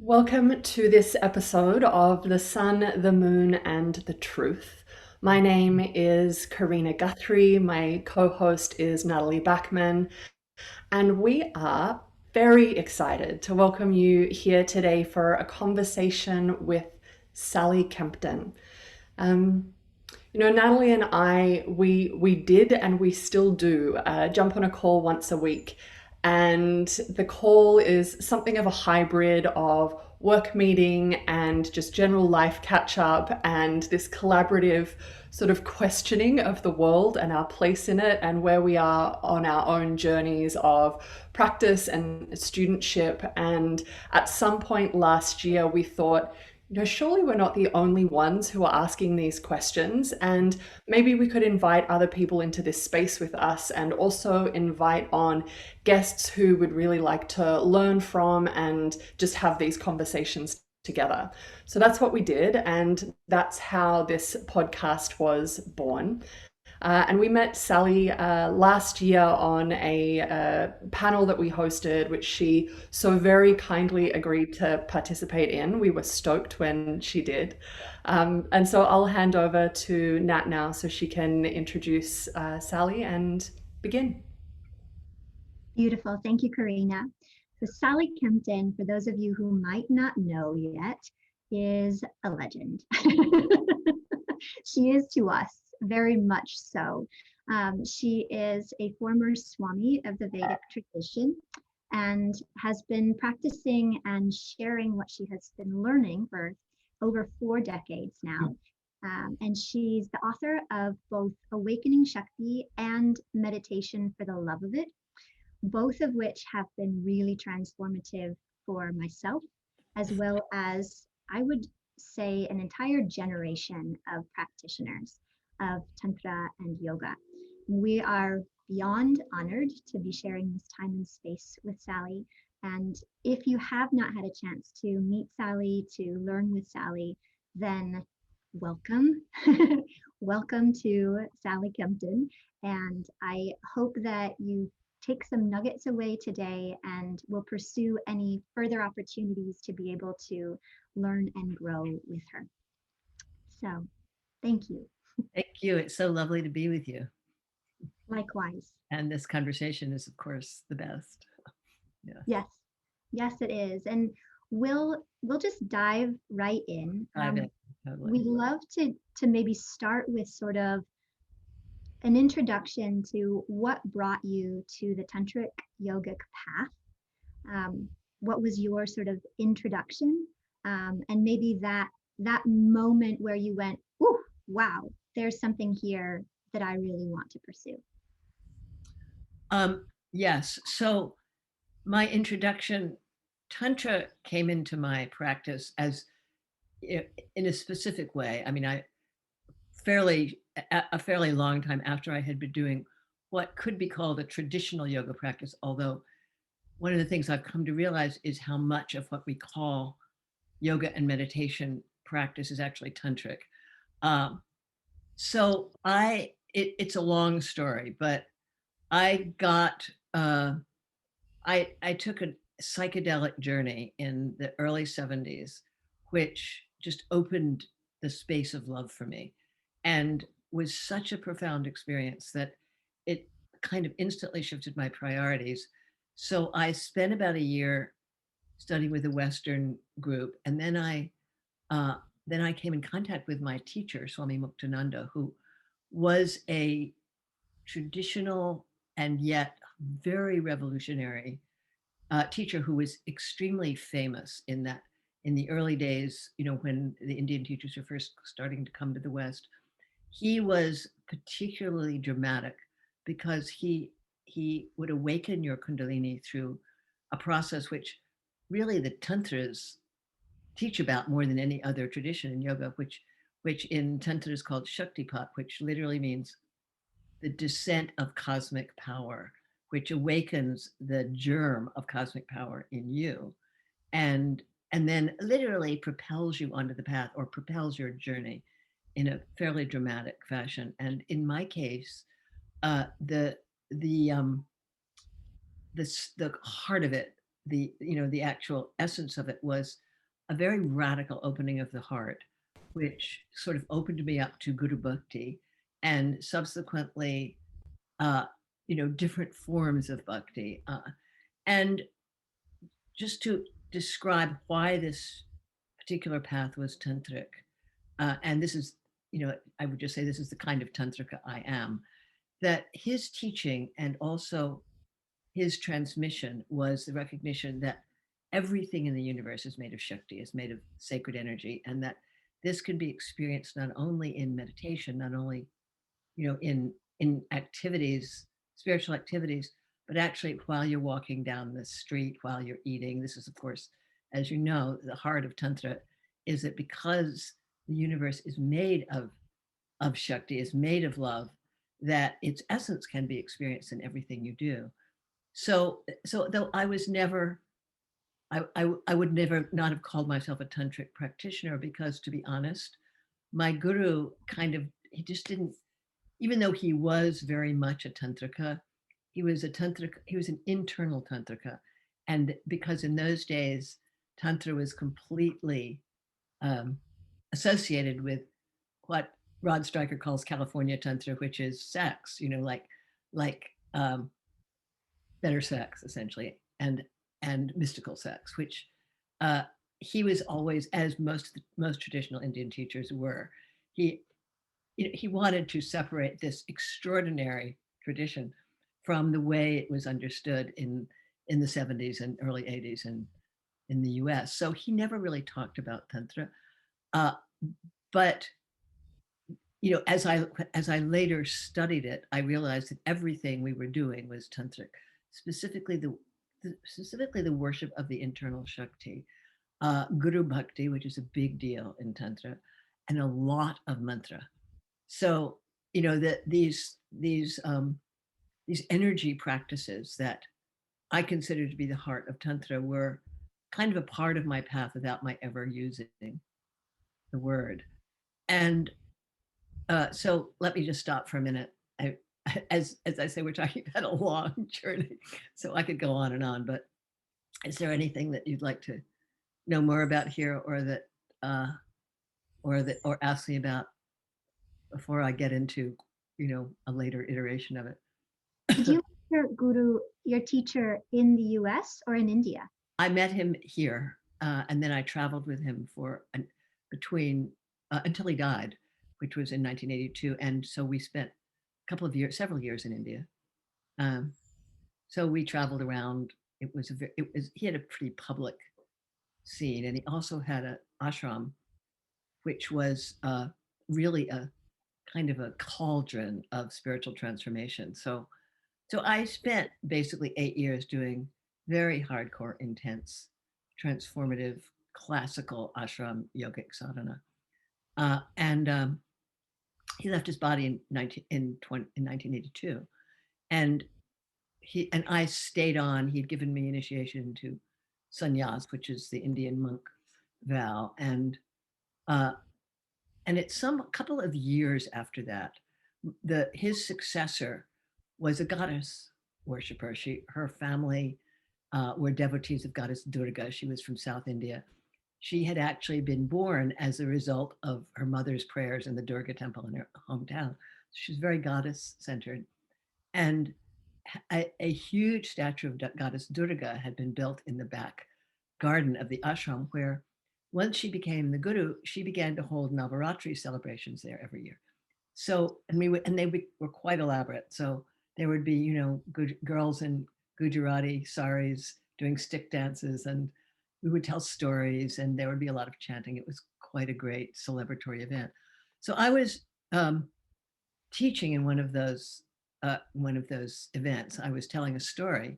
Welcome to this episode of The Sun, the Moon, and the Truth. My name is Karina Guthrie. My co host is Natalie Backman, and we are very excited to welcome you here today for a conversation with Sally Kempton. Um, Natalie and I, we did and we still do jump on a call once a week. And the call is something of a hybrid of work meeting and just general life catch up and this collaborative sort of questioning of the world and our place in it and where we are on our own journeys of practice and studentship. And at some point last year, we thought, surely we're not the only ones who are asking these questions, and maybe we could invite other people into this space with us and also invite on guests who would really like to learn from and just have these conversations together. So that's what we did, and that's how this podcast was born. And we met Sally last year on a panel that we hosted, which she so very kindly agreed to participate in. We were stoked when she did. And so I'll hand over to Nat now so she can introduce Sally and begin. Beautiful. Thank you, Karina. So Sally Kempton, for those of you who might not know yet, is a legend. She is to us, very much so. She is a former Swami of the Vedic tradition and has been practicing and sharing what she has been learning for over 4 decades now. And she's the author of both Awakening Shakti and Meditation for the Love of It, both of which have been really transformative for myself, as well as, I would say, an entire generation of practitioners of Tantra and yoga. We are beyond honored to be sharing this time and space with Sally. And if you have not had a chance to meet Sally, to learn with Sally, then welcome. Welcome to Sally Kempton. And I hope that you take some nuggets away today and will pursue any further opportunities to be able to learn and grow with her. So thank you. Thank you. It's so lovely to be with you. Likewise. And this conversation is, of course, the best. Yeah. Yes, it is. And we'll just dive right in. Totally. We'd love to maybe start with sort of an introduction to what brought you to the tantric yogic path. What was your sort of introduction, and maybe that moment where you went, "Ooh, wow, there's something here that I really want to pursue." Yes. So my introduction, Tantra came into my practice as in a specific way. I mean, a fairly long time after I had been doing what could be called a traditional yoga practice, although one of the things I've come to realize is how much of what we call yoga and meditation practice is actually tantric. So it's a long story, but I took a psychedelic journey in the early 70s, which just opened the space of love for me and was such a profound experience that it kind of instantly shifted my priorities. So I spent about a year studying with a Western group, and then I came in contact with my teacher, Swami Muktananda, who was a traditional and yet very revolutionary teacher who was extremely famous in the early days, when the Indian teachers were first starting to come to the West. He was particularly dramatic because he would awaken your Kundalini through a process which really the Tantras teach about more than any other tradition in yoga, which in Tantra is called Shaktipat, which literally means the descent of cosmic power, which awakens the germ of cosmic power in you, and then literally propels you onto the path or propels your journey in a fairly dramatic fashion. And in my case, the heart of it, the actual essence of it was a very radical opening of the heart, which sort of opened me up to Guru Bhakti and subsequently, uh, different forms of bhakti. And just to describe why this particular path was tantric, and this is, I would just say this is the kind of tantrika I am, that his teaching and also his transmission was the recognition that everything in the universe is made of Shakti, is made of sacred energy, and that this can be experienced not only in meditation, not only in activities, spiritual activities, but actually while you're walking down the street, while you're eating. This is, of course, as you know, the heart of Tantra is that because the universe is made of Shakti, is made of love, that its essence can be experienced in everything you do. So though I was never, I would never not have called myself a tantric practitioner because, to be honest, my guru kind of, he just didn't, even though he was very much a tantrika, he was an internal tantrika. And because in those days, tantra was completely um, associated with what Rod Stryker calls California tantra, which is sex, like better sex essentially, and mystical sex, which uh, he was always, as most traditional Indian teachers were, he he wanted to separate this extraordinary tradition from the way it was understood in the 70s and early 80s in the US. So he never really talked about tantra. Uh, but as I later studied it, I realized that everything we were doing was tantric, specifically the worship of the internal Shakti, Guru Bhakti, which is a big deal in Tantra, and a lot of mantra. So that these energy practices that I consider to be the heart of Tantra were kind of a part of my path without my ever using the word. And so let me just stop for a minute. As I say, we're talking about a long journey, so I could go on and on. But is there anything that you'd like to know more about here, or ask me about before I get into a later iteration of it? Did you meet your guru, your teacher, in the US or in India? I met him here, and then I traveled with him between until he died, which was in 1982. And so we spent several years in India. Um, so we traveled around. He had a pretty public scene, and he also had an ashram, which was really a kind of a cauldron of spiritual transformation. So I spent basically 8 years doing very hardcore, intense, transformative, classical ashram yogic sadhana. And he left his body in 1982, and I stayed on. He'd given me initiation to sannyas, which is the Indian monk vow, uh, and it's some couple of years after that, his successor was a goddess worshiper. Her family were devotees of goddess Durga. She was from South India. She had actually been born as a result of her mother's prayers in the Durga temple in her hometown. She's very goddess centered. And a huge statue of goddess Durga had been built in the back garden of the ashram, where once she became the guru, she began to hold Navaratri celebrations there every year. So, and they were quite elaborate. So there would be, girls in Gujarati saris doing stick dances, and we would tell stories, and there would be a lot of chanting. It was quite a great celebratory event. So I was teaching in one of those events. I was telling a story,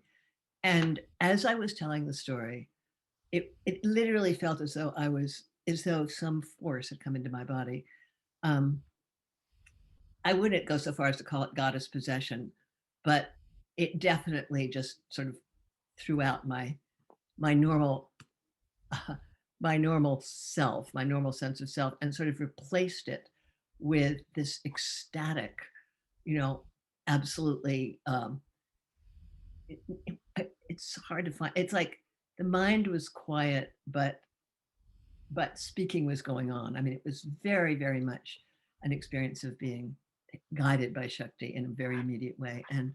and as I was telling the story, it literally felt as though some force had come into my body. Um, I wouldn't go so far as to call it goddess possession, but it definitely just sort of threw out my normal my normal self, my normal sense of self, and sort of replaced it with this ecstatic, you know, absolutely. It's hard to find. It's like the mind was quiet, but but speaking was going on. I mean, it was very, very much an experience of being guided by Shakti in a very immediate way. And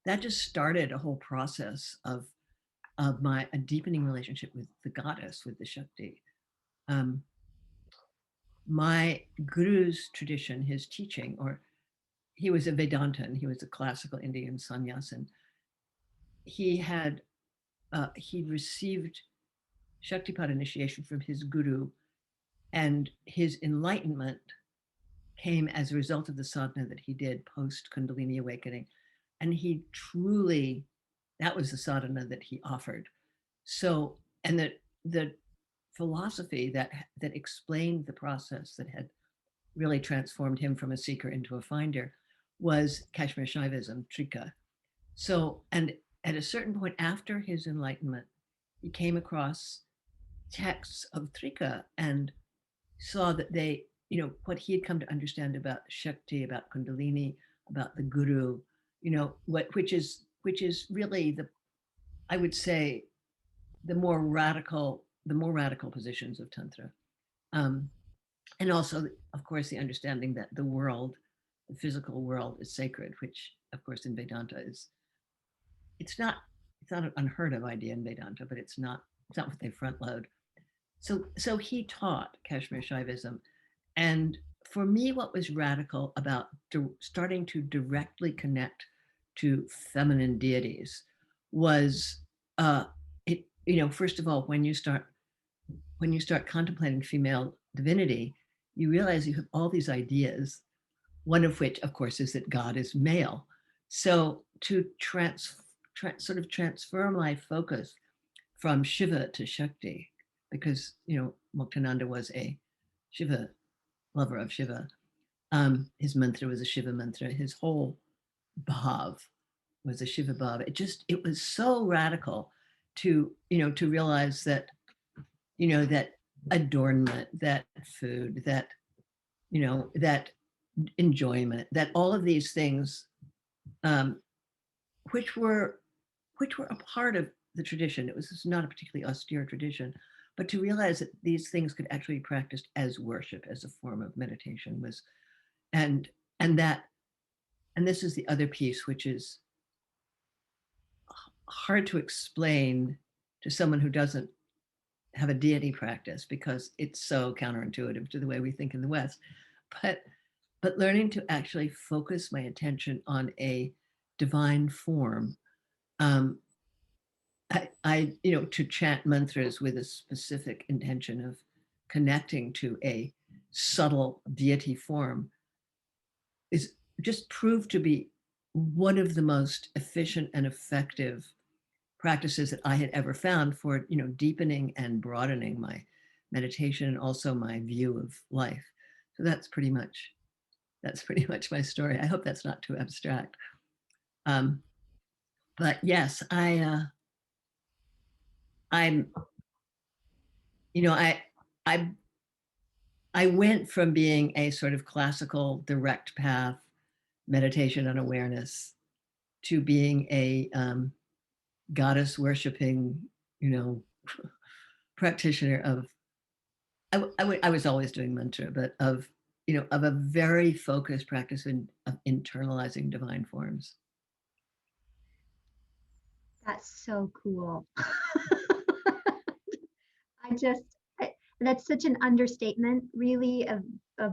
that just started a whole process of a deepening relationship with the goddess, with the Shakti. Um, my guru's tradition, his teaching, or he was a Vedantin, he was a classical Indian sannyasin. He'd received Shaktipat initiation from his guru, and his enlightenment came as a result of the sadhana that he did post Kundalini awakening. And he truly, that was the sadhana that he offered. So, and the philosophy that explained the process that had really transformed him from a seeker into a finder was Kashmir Shaivism, Trika. So, and at a certain point after his enlightenment, he came across texts of Trika and saw that they, what he had come to understand about Shakti, about Kundalini, about the Guru, which is really I would say, the more radical positions of Tantra. Um, and also, of course, the understanding that the physical world is sacred, which, of course, in Vedanta it's not, it's not an unheard of idea in Vedanta, but it's not what they front load. So he taught Kashmir Shaivism. And for me, what was radical about starting to directly connect to feminine deities was first of all, when you start contemplating female divinity, you realize you have all these ideas, one of which, of course, is that God is male. So to sort of transfer my focus from Shiva to Shakti, because, Muktananda was a Shiva, lover of Shiva. His mantra was a Shiva mantra. His whole bhav was a Shiva bhav. It was so radical to realize that, that adornment, that food, that enjoyment, that all of these things, um, which were a part of the tradition. It was not a particularly austere tradition, but to realize that these things could actually be practiced as worship, as a form of meditation was, and and that, and this is the other piece, which is hard to explain to someone who doesn't have a deity practice because it's so counterintuitive to the way we think in the West. But learning to actually focus my attention on a divine form, um, to chant mantras with a specific intention of connecting to a subtle deity form is just proved to be one of the most efficient and effective practices that I had ever found for, deepening and broadening my meditation and also my view of life. So that's pretty much my story. I hope that's not too abstract. Um, but yes, I'm, you know, I, I went from being a sort of classical direct path meditation and awareness to being a goddess worshiping, you know, practitioner of, I was always doing mantra, but of a very focused practice of internalizing divine forms. That's so cool. I just, that's such an understatement, really, of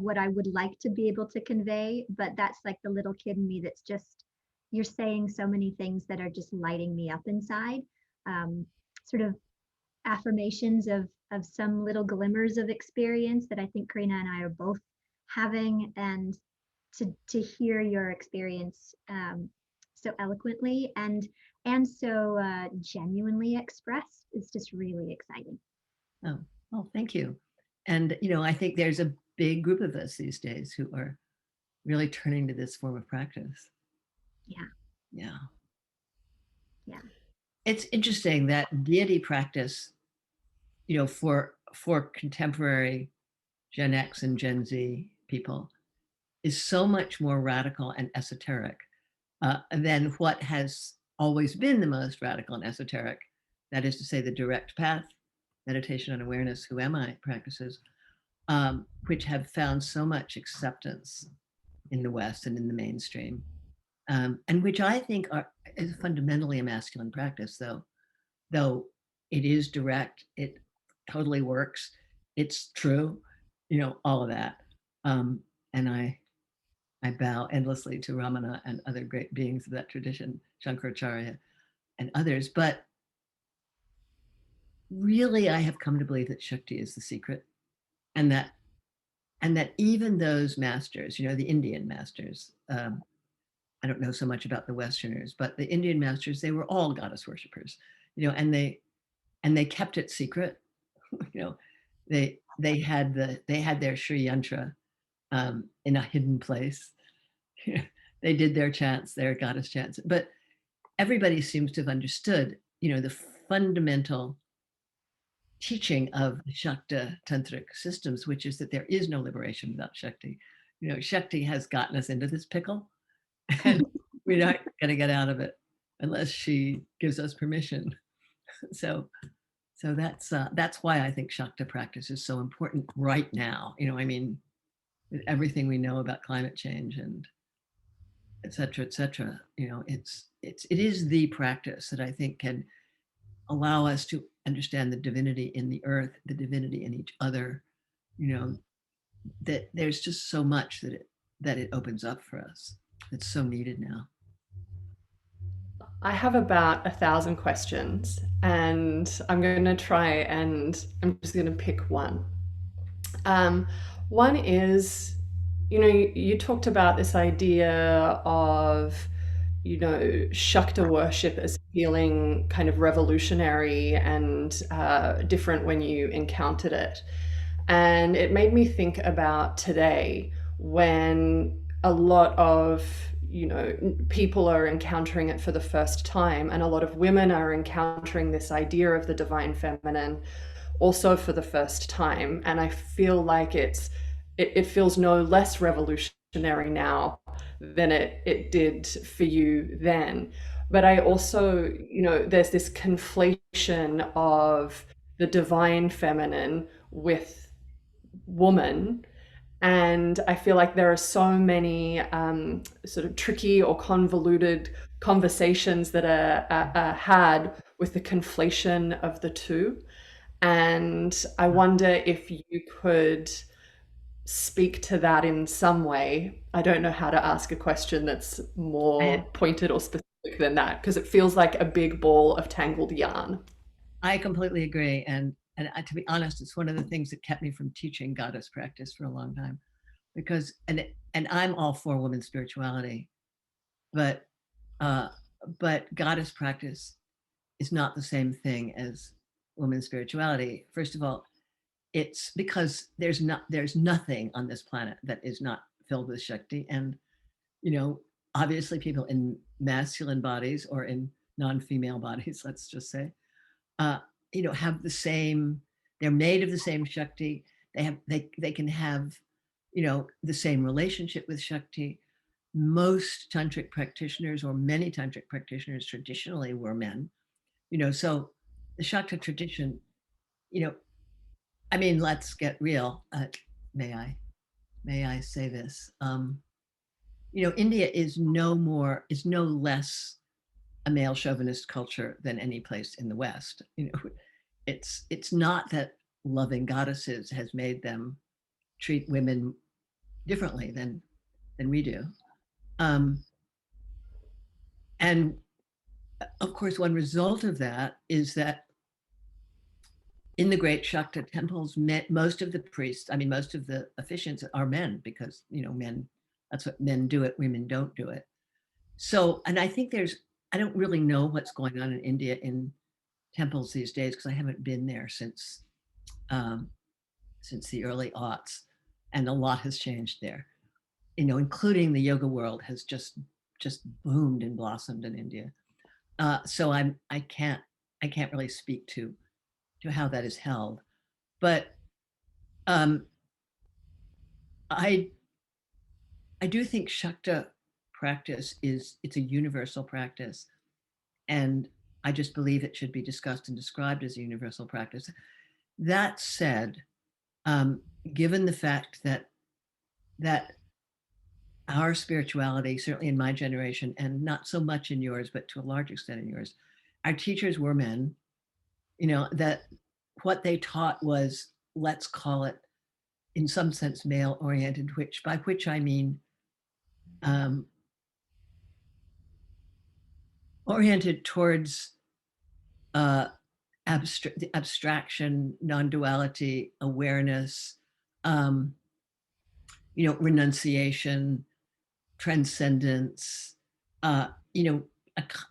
what I would like to be able to convey. But that's like the little kid in me that's just, you're saying so many things that are just lighting me up inside. Sort of affirmations of some little glimmers of experience that I think Karina and I are both having, and to hear your experience so eloquently and so genuinely expressed is just really exciting. Oh, well, thank you. And, I think there's a big group of us these days who are really turning to this form of practice. Yeah. Yeah. Yeah. It's interesting that deity practice, for contemporary Gen X and Gen Z people is so much more radical and esoteric than what has always been the most radical and esoteric. That is to say, the direct path meditation on awareness, who am I practices, which have found so much acceptance in the West and in the mainstream, and which I think is fundamentally a masculine practice, though it is direct, it totally works, it's true, all of that. And I bow endlessly to Ramana and other great beings of that tradition, Shankaracharya and others. But really, I have come to believe that Shakti is the secret, and that even those masters, the Indian masters, I don't know so much about the Westerners, but the Indian masters, they were all goddess worshippers, and they kept it secret. you know, they had their Sri Yantra in a hidden place. They did their chants, their goddess chants, but everybody seems to have understood, the fundamental teaching of the Shakta tantric systems, which is that there is no liberation without Shakti. Shakti has gotten us into this pickle, and we're not going to get out of it unless she gives us permission. So, that's why I think Shakta practice is so important right now. With everything we know about climate change and et cetera, it is the practice that I think can allow us to understand the divinity in the earth, the divinity in each other, you know, that there's just so much that it opens up for us. It's so needed now. I have about 1,000 questions, and I'm going to try and I'm just going to pick one. Um, One is, you talked about this idea of, Shakta worship as feeling kind of revolutionary and different when you encountered it. And it made me think about today when a lot of, people are encountering it for the first time, and a lot of women are encountering this idea of the divine feminine also for the first time. And I feel like it feels no less revolutionary now than it did for you then. But I also, there's this conflation of the divine feminine with woman. And I feel like there are so many sort of tricky or convoluted conversations that are had with the conflation of the two. And I wonder if you could speak to that in some way. I don't know how to ask a question that's more I, pointed or specific than that, because it feels like a big ball of tangled yarn. I completely agree. And to be honest, it's one of the things that kept me from teaching goddess practice for a long time, because and I'm all for women's spirituality, but uh, but goddess practice is not the same thing as women's spirituality. First of all, it's because there's nothing on this planet that is not filled with Shakti, and you know obviously people in masculine bodies or in non-female bodies, let's just say, uh, have the same. They're made of the same Shakti. They can have the same relationship with Shakti. Most tantric practitioners, or many tantric practitioners, traditionally were men. So the Shakta tradition, you know, I mean, let's get real. May I may I say this? India is no less a male chauvinist culture than any place in the West. It's not that loving goddesses has made them treat women differently than we do. Um, and of course, one result of that is that in the great Shakta temples, most of the priests, I mean, most of the officiants are men, because men. That's what men do it. Women don't do it. So, and I think I don't really know what's going on in India in temples these days, because I haven't been there um, since the early aughts, and a lot has changed there. Including the yoga world has just boomed and blossomed in India. So I can't really speak to how that is held, but um, I I do think Shakta practice it's a universal practice, and I just believe it should be discussed and described as a universal practice. That said, given the fact that our spirituality, certainly in my generation, and not so much in yours, but to a large extent in yours, our teachers were men. That what they taught was, let's call it, in some sense, male oriented, by which I mean um, oriented towards uh, abstraction, non-duality, awareness, um, renunciation, transcendence, uh, you know,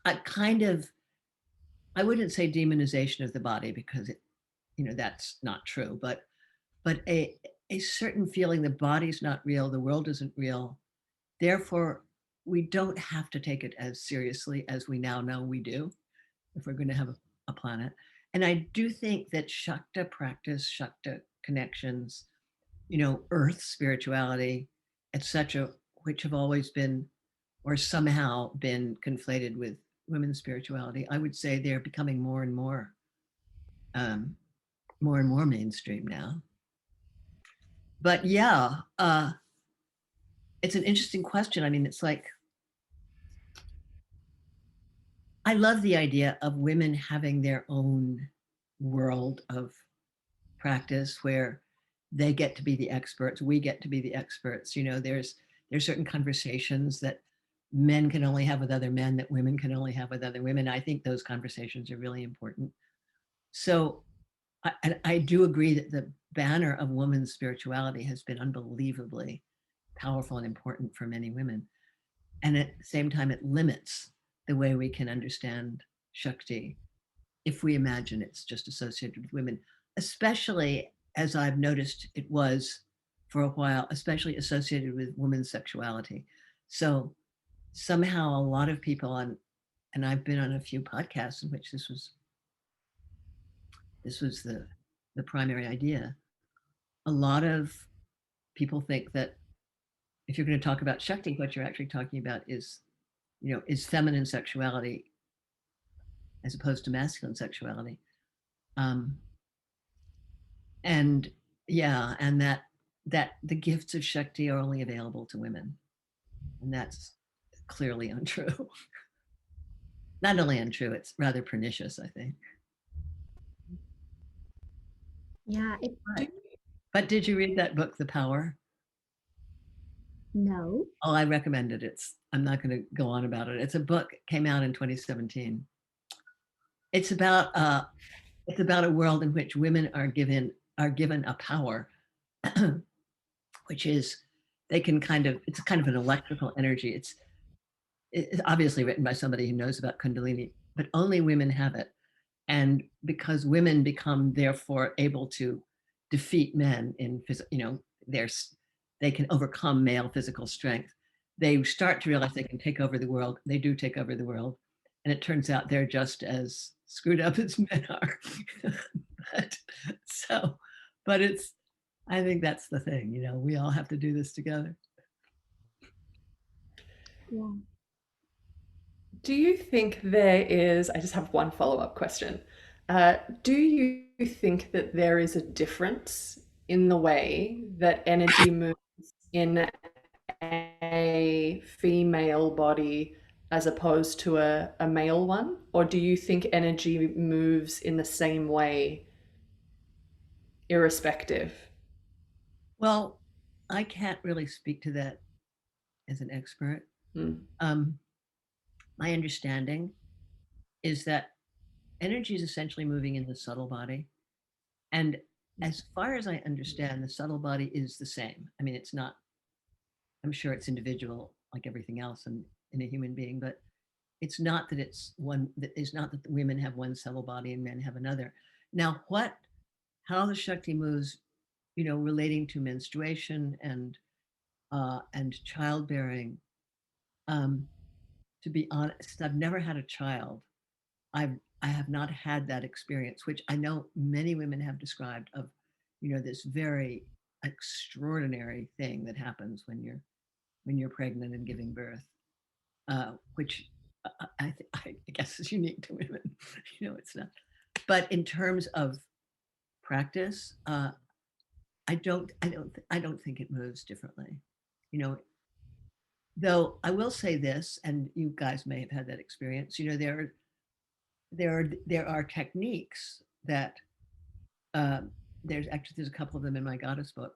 a kind of, I wouldn't say demonization of the body, because that's not true, but a certain feeling the body's not real, the world isn't real. Therefore, we don't have to take it as seriously as we now know we do if we're going to have a planet. And I do think that Shakta practice, Shakta connections, earth spirituality, etc., which have always been or somehow been conflated with women's spirituality, I would say they're becoming um, more and more mainstream now. But yeah, it's an interesting question. I mean, it's like, I love the idea of women having their own world of practice where they get to be the experts, we get to be the experts. There's certain conversations that men can only have with other men that women can only have with other women. I think those conversations are really important. So I do agree that the banner of women's spirituality has been unbelievably powerful and important for many women. And at the same time, it limits the way we can understand Shakti if we imagine it's just associated with women, especially as I've noticed it was for a while, especially associated with women's sexuality. So somehow a lot of people and I've been on a few podcasts in which this was the primary idea. A lot of people think that if you're going to talk about Shakti, what you're actually talking about is feminine sexuality as opposed to masculine sexuality. Um, and yeah, and that the gifts of Shakti are only available to women, and that's clearly untrue. Not only untrue, it's rather pernicious, I think. Yeah, Do, But did you read that book, The Power? no. Oh, I recommend it. I'm not going to go on about it. It's a book, came out in 2017. It's about a world in which women are given a power, which is they can it's kind of an electrical energy. It's obviously written by somebody who knows about Kundalini, but only women have it. And because women become therefore able to defeat men in they can overcome male physical strength. They start to realize they can take over the world. They do take over the world, and it turns out they're just as screwed up as men are. but so, but I think that's the thing. We all have to do this together. Yeah. do you think there is, I just have one follow-up question. Do you think that there is a difference in the way that energy moves in a female body as opposed to a male one? Or do you think energy moves in the same way, irrespective? Well, I can't really speak to that as an expert. Mm. Um, my understanding is that energy is essentially moving in the subtle body. And as far as I understand, the subtle body is the same. I mean, it's not, I'm sure it's individual like everything else in a human being, but it's not that it's not that the women have one subtle body and men have another. Now, how the Shakti moves, relating to menstruation and childbearing, um, to be honest, I've never had a child. I have not had that experience, which I know many women have described of, this very extraordinary thing that happens when you're pregnant and giving birth, which I guess is unique to women. It's not. But in terms of practice, I don't think it moves differently. You know, though I will say this, and you guys may have had that experience. You know, there are techniques that there's a couple of them in my goddess book.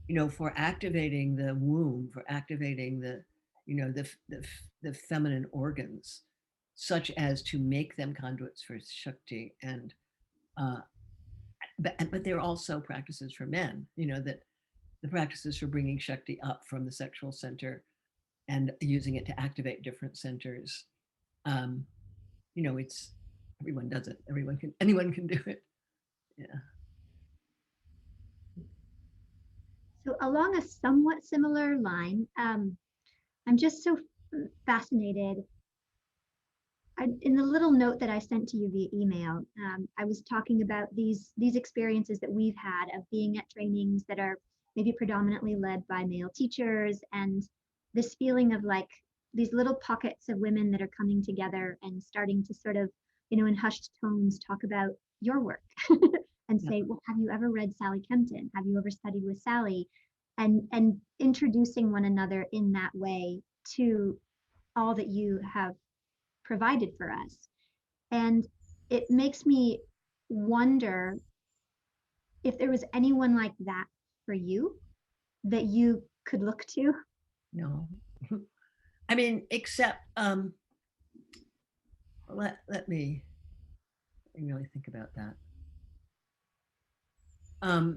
You know, for activating the womb, for activating the, you know, the feminine organs, such as to make them conduits for Shakti. And but there are also practices for men, you know, that the practices for bringing Shakti up from the sexual center and using it to activate different centers. Um, you know, it's everyone does it. Anyone can do it. Yeah. So along a somewhat similar line, I'm just so fascinated. In the little note that I sent to you via email, I was talking about these experiences that we've had of being at trainings that are maybe predominantly led by male teachers, and this feeling of like these little pockets of women that are coming together and starting to sort of, in hushed tones, talk about your work and Yeah. say, well, have you ever read Sally Kempton? Have you ever studied with Sally? And introducing one another in that way to all that you have provided for us. And it makes me wonder if there was anyone like that for you that you could look to. No. I mean, except let me really think about that. Um,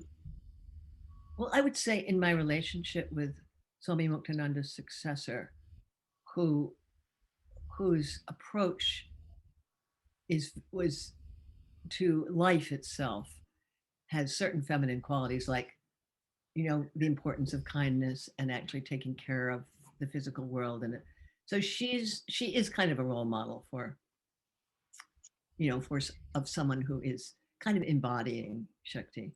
well, I would say in my relationship with Swami Muktananda's successor, who whose approach was to life itself, has certain feminine qualities, like, you know, the importance of kindness and actually taking care of the physical world. And so she is kind of a role model for, you know, of someone who is kind of embodying Shakti.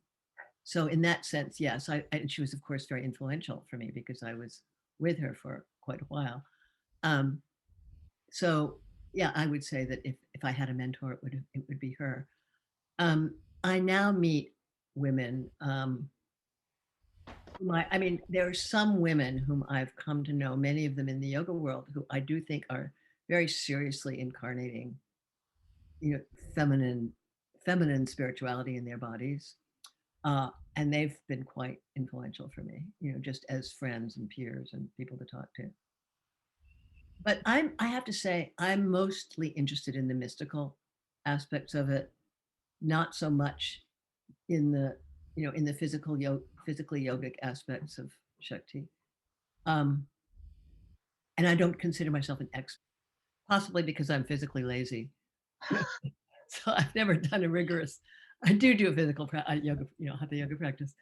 So in that sense, yes, and she was of course very influential for me because I was with her for quite a while. Um, so yeah, I would say that if I had a mentor, it would be her. I now meet women. I mean, there are some women whom I've come to know, many of them in the yoga world, who I do think are very seriously incarnating, you know, feminine feminine spirituality in their bodies. And they've been quite influential for me, you know, just as friends and peers and people to talk to. But I have to say, I'm mostly interested in the mystical aspects of it, not so much in the, you know, in the physically yogic aspects of Shakti. Um, and I don't consider myself an expert, possibly because I'm physically lazy. So I've never done a rigorous. I do a physical yoga, you know, hatha yoga practice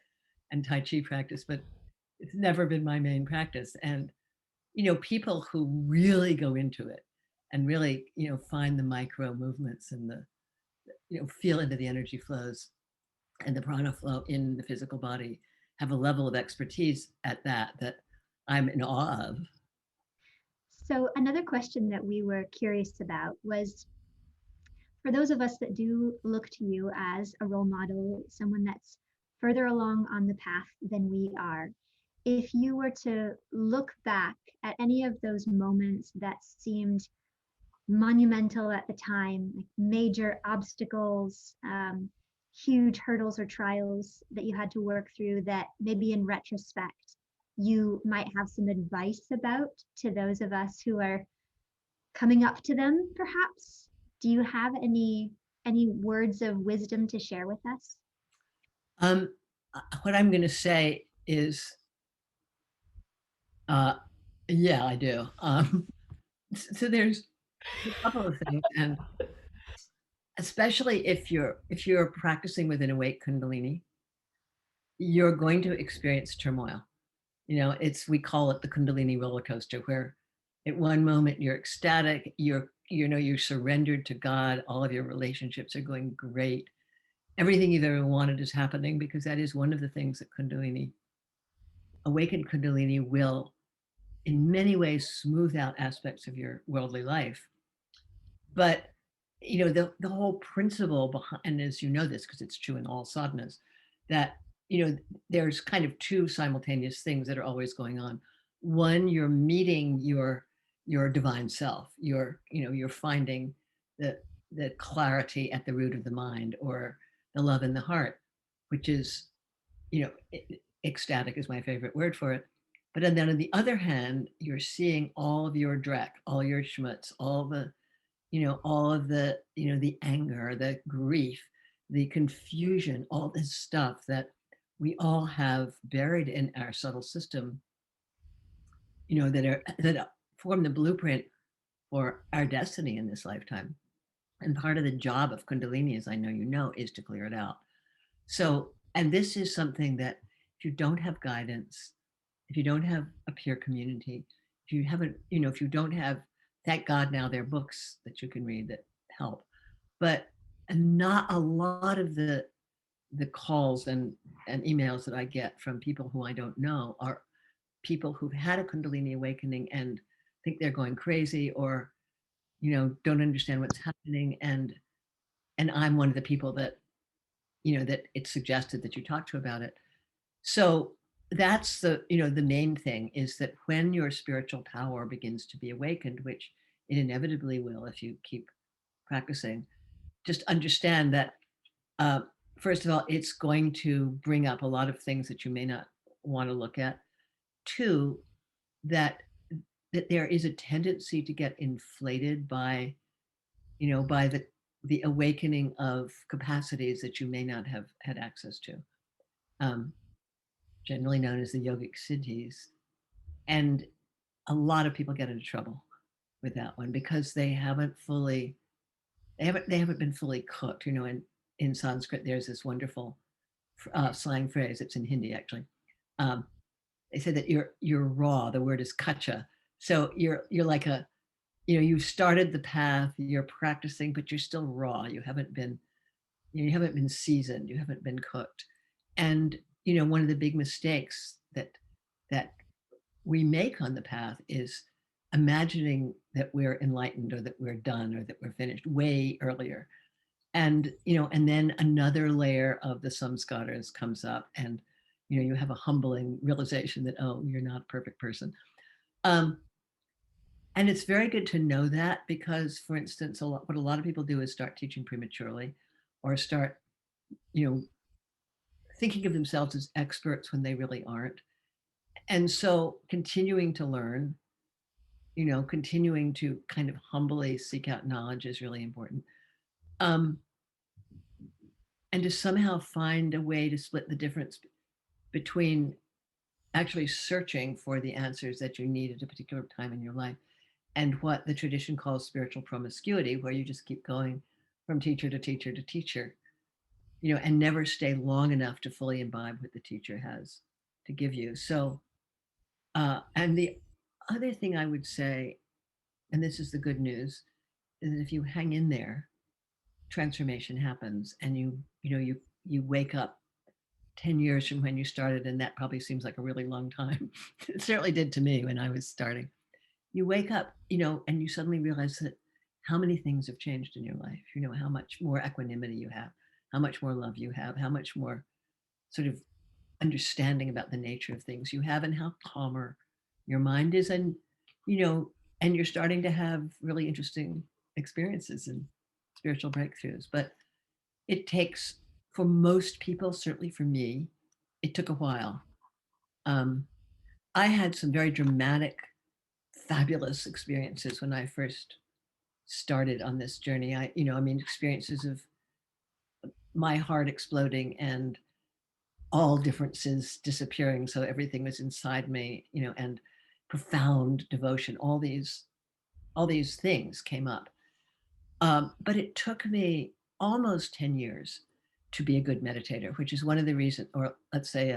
and Tai Chi practice, but it's never been my main practice. And you know, people who really go into it and really, you know, find the micro movements and the, you know, feel into the energy flows and the prana flow in the physical body have a level of expertise at that I'm in awe of. So another question that we were curious about was, for those of us that do look to you as a role model, someone that's further along on the path than we are, if you were to look back at any of those moments that seemed monumental at the time, like major obstacles, huge hurdles or trials that you had to work through, that maybe in retrospect you might have some advice about to those of us who are coming up to them, perhaps? Do you have any words of wisdom to share with us? Um, what I'm going to say is, uh, yeah, I do. So there's a couple of things, and especially if you're practicing with an awake Kundalini, you're going to experience turmoil. You know, we call it the Kundalini roller coaster, where at one moment you're ecstatic, you're surrendered to God, all of your relationships are going great. Everything you've ever wanted is happening, because that is one of the things that awakened Kundalini will in many ways smooth out aspects of your worldly life. But the whole principle behind, and as you know this because it's true in all sadhanas, that there's kind of two simultaneous things that are always going on. One, you're meeting your divine self. You're finding the clarity at the root of the mind, or the love in the heart, which is, ecstatic is my favorite word for it. But then on the other hand, you're seeing all of your dreck, all your schmutz, all of the anger, the grief, the confusion, all this stuff that we all have buried in our subtle system, that form the blueprint for our destiny in this lifetime. And part of the job of Kundalini, as I know is to clear it out. So, and this is something that if you don't have guidance, if you don't have a peer community, if you haven't, if you don't have, thank God now there are books that you can read that help. But not a lot of the calls and emails that I get from people who I don't know are people who've had a Kundalini awakening and think they're going crazy, or don't understand what's happening. And I'm one of the people that that it's suggested that you talk to about it. So that's the main thing, is that when your spiritual power begins to be awakened, which it inevitably will if you keep practicing, just understand that, uh, first of all, it's going to bring up a lot of things that you may not want to look at. Two, that there is a tendency to get inflated by the awakening of capacities that you may not have had access to, um, generally known as the yogic siddhis. And a lot of people get into trouble with that one because they haven't been fully cooked. In Sanskrit, there's this wonderful slang phrase. It's in Hindi actually. Um, they say that you're raw. The word is kacha. So you're like you've started the path, you're practicing, but you're still raw. You haven't been seasoned. You haven't been cooked. And one of the big mistakes that we make on the path is imagining that we're enlightened, or that we're done, or that we're finished way earlier. And then another layer of the samskaras comes up, and you have a humbling realization that, oh, you're not a perfect person. um, and it's very good to know that, because, for instance, what a lot of people do is start teaching prematurely, or start you know thinking of themselves as experts when they really aren't. And so continuing to learn, continuing to kind of humbly seek out knowledge is really important. um, and to somehow find a way to split the difference between actually searching for the answers that you need at a particular time in your life, and what the tradition calls spiritual promiscuity, where you just keep going from teacher to teacher to teacher, and never stay long enough to fully imbibe what the teacher has to give you. So, and the other thing I would say, and this is the good news, is that if you hang in there, transformation happens, and you wake up 10 years from when you started, and that probably seems like a really long time. It certainly did to me when I was starting. You wake up, and you suddenly realize that how many things have changed in your life. How much more equanimity you have, how much more love you have, how much more sort of understanding about the nature of things you have, and how calmer your mind is. And you're starting to have really interesting experiences and spiritual breakthroughs. But it takes, for most people, certainly for me, it took a while. um, I had some very dramatic, fabulous experiences when I first started on this journey. Experiences of my heart exploding, and all differences disappearing, so everything was inside me, and profound devotion. All these things came up. But it took me almost 10 years to be a good meditator, which is one of the reasons, or let's say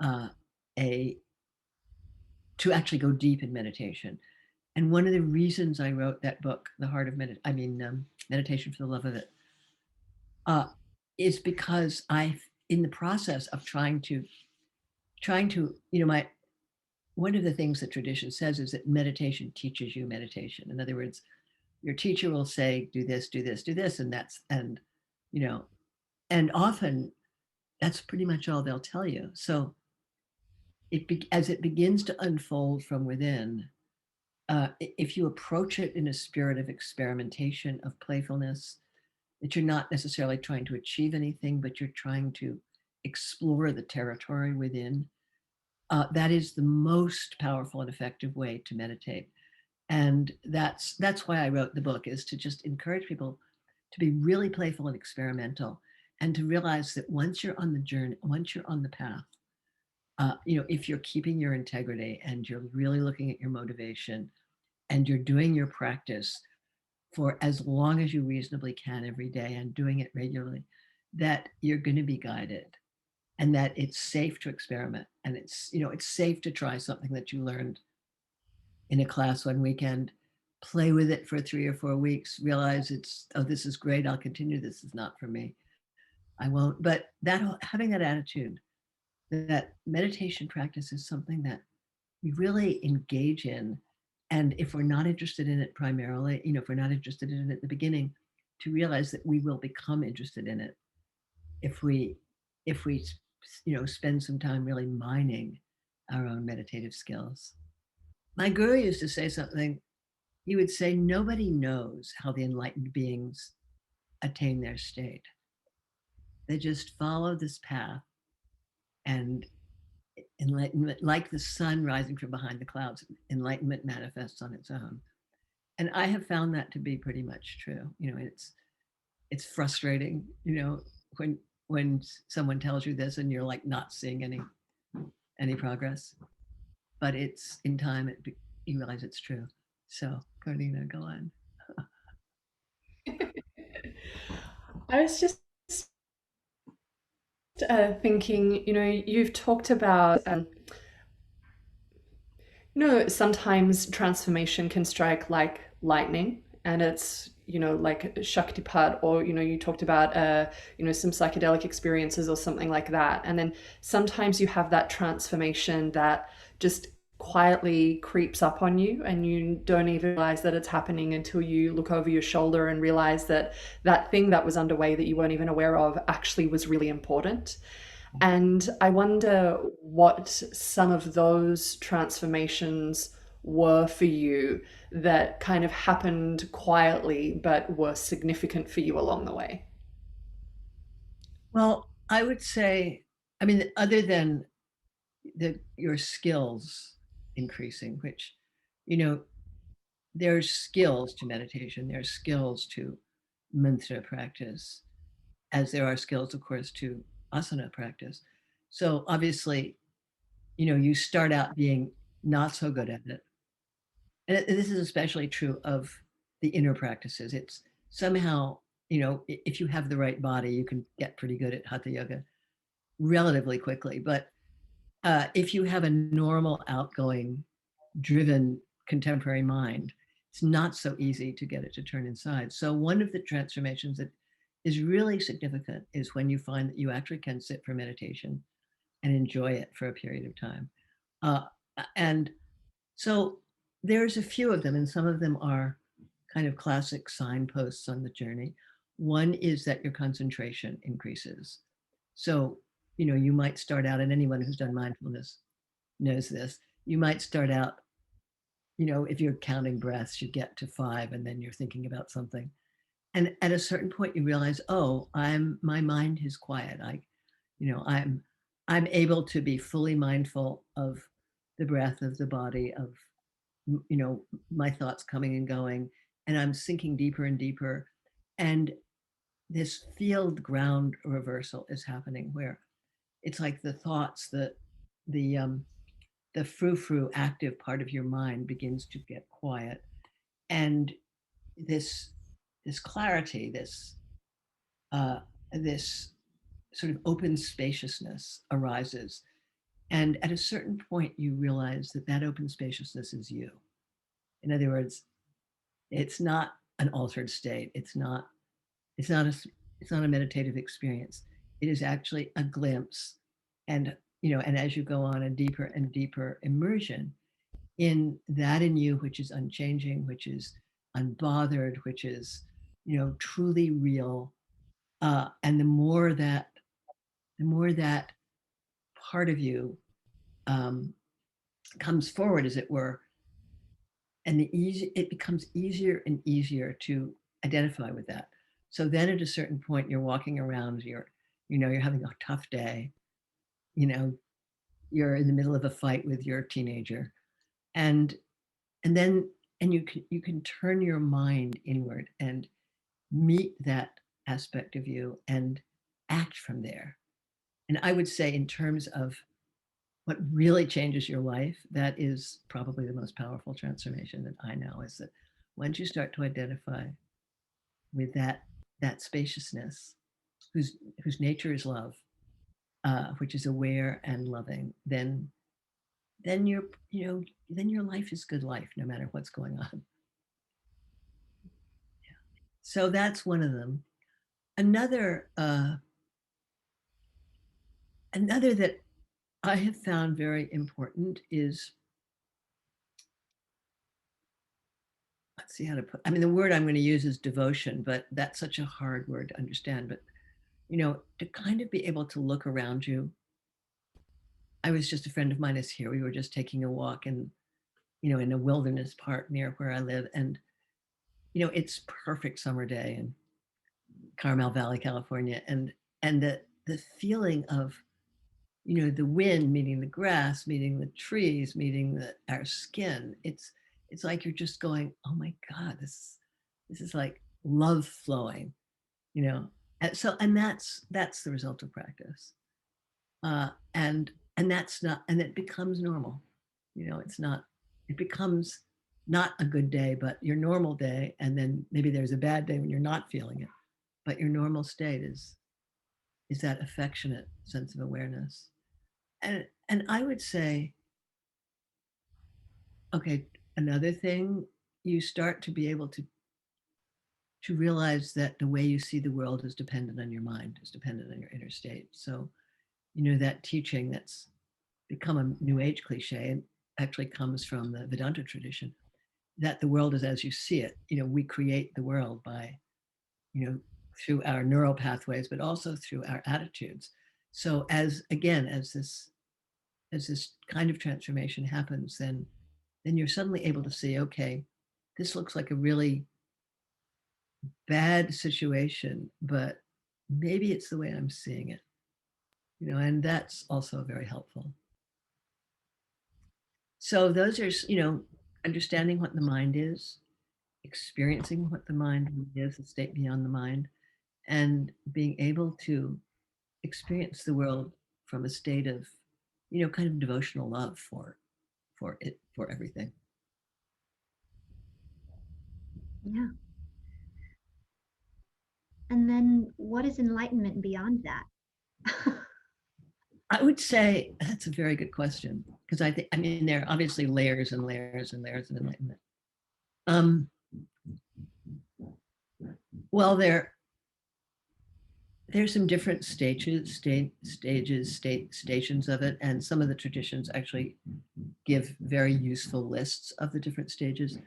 uh, a to actually go deep in meditation. And one of the reasons I wrote that book, The Heart of Meditation for the Love of It, uh, is because in the process of trying to, one of the things that tradition says is that meditation teaches you meditation. In other words, your teacher will say, do this, do this, do this, and you know, and often that's pretty much all they'll tell you. So as it begins to unfold from within, if you approach it in a spirit of experimentation, of playfulness, that you're not necessarily trying to achieve anything, but you're trying to explore the territory within, that is the most powerful and effective way to meditate. And that's why I wrote the book, is to just encourage people to be really playful and experimental, and to realize that once you're on the journey, once you're on the path, if you're keeping your integrity and you're really looking at your motivation and you're doing your practice for as long as you reasonably can every day and doing it regularly, that you're going to be guided, and that it's safe to experiment, and it's safe to try something that you learned in a class one weekend, play with it for 3 or 4 weeks, realize this is great, I'll continue, this is not for me, I won't. But that having that attitude that meditation practice is something that we really engage in. And if we're not interested in it primarily, if we're not interested in it at the beginning, to realize that we will become interested in it if we spend some time really mining our own meditative skills. My guru used to say something. He would say, nobody knows how the enlightened beings attain their state. They just follow this path, and enlightenment, like the sun rising from behind the clouds, enlightenment manifests on its own. And I have found that to be pretty much true. It's frustrating, when someone tells you this and you're like not seeing any progress. But it's in time you realize it's true. So, Karina, go on. I was just thinking, you've talked about, sometimes transformation can strike like lightning, and it's, like Shaktipat, or, you talked about, some psychedelic experiences or something like that. And then sometimes you have that transformation that just quietly creeps up on you, and you don't even realize that it's happening until you look over your shoulder and realize that that thing that was underway that you weren't even aware of actually was really important. And I wonder what some of those transformations were for you that kind of happened quietly but were significant for you along the way. Well, I would say, I mean, other than your skills increasing, which, you know, there's skills to meditation, there's skills to mantra practice, as there are skills, of course, to asana practice. So obviously, you start out being not so good at it. And this is especially true of the inner practices. It's somehow, if you have the right body, you can get pretty good at hatha yoga relatively quickly. But if you have a normal, outgoing, driven contemporary mind, it's not so easy to get it to turn inside. So one of the transformations that is really significant is when you find that you actually can sit for meditation and enjoy it for a period of time. Uh, and so there's a few of them, and some of them are kind of classic signposts on the journey. One is that your concentration increases. So, you might start out, and anyone who's done mindfulness knows this. You might start out, if you're counting breaths, you get to 5 and then you're thinking about something. And at a certain point you realize, oh, my mind is quiet. I'm able to be fully mindful of the breath, of the body, of my thoughts coming and going, and I'm sinking deeper and deeper. And this field ground reversal is happening, where it's like the thoughts, the the frou-frou active part of your mind begins to get quiet, and this this clarity, uh, this sort of open spaciousness arises. And at a certain point, you realize that that open spaciousness is you. In other words, it's not an altered state. It's not a it's not a meditative experience. It is actually a glimpse, and and as you go on a deeper and deeper immersion in that in you, which is unchanging, which is unbothered, which is, truly real. And the more that part of you um, comes forward, as it were, and it becomes easier and easier to identify with that. So then at a certain point, you're walking around, you're having a tough day, you know, you're in the middle of a fight with your teenager, and and then you can turn your mind inward and meet that aspect of you and act from there. And I would say, in terms of what really changes your life, that is probably the most powerful transformation that I know, is that once you start to identify with that spaciousness, whose nature is love, which is aware and loving, then then your life is good life, no matter what's going on. So that's one of them. Another that I have found very important is, let's see how to put, I mean, the word I'm going to use is devotion, but that's such a hard word to understand. But, to kind of be able to look around you. I was just, a friend of mine is here. We were just taking a walk in a wilderness park near where I live. And, it's perfect summer day in Carmel Valley, California. And the feeling of, the wind meeting the grass, meeting the trees, meeting our skin. It's like you're just going, oh my God, this is like love flowing, you know. And that's the result of practice. And that's not, and it becomes normal. It's not, it becomes not a good day, but your normal day. And then maybe there's a bad day when you're not feeling it, but your normal state is that affectionate sense of awareness. And I would say, okay, another thing, you start to be able to realize that the way you see the world is dependent on your mind, is dependent on your inner state. So, that teaching that's become a new age cliche, and actually comes from the Vedanta tradition, that the world is as you see it. We create the world by, you know, through our neural pathways, but also through our attitudes. So as this kind of transformation happens, then you're suddenly able to see, okay, this looks like a really bad situation, but maybe it's the way I'm seeing it, and that's also very helpful. So those are, understanding what the mind is, experiencing what the mind really is, a state beyond the mind, and being able to experience the world from a state of, kind of devotional love for everything. Yeah. And then what is enlightenment beyond that? I would say that's a very good question, because I mean, there are obviously layers and layers and layers of enlightenment. Um, well, there's some different stations of it, and some of the traditions actually give very useful lists of the different stages.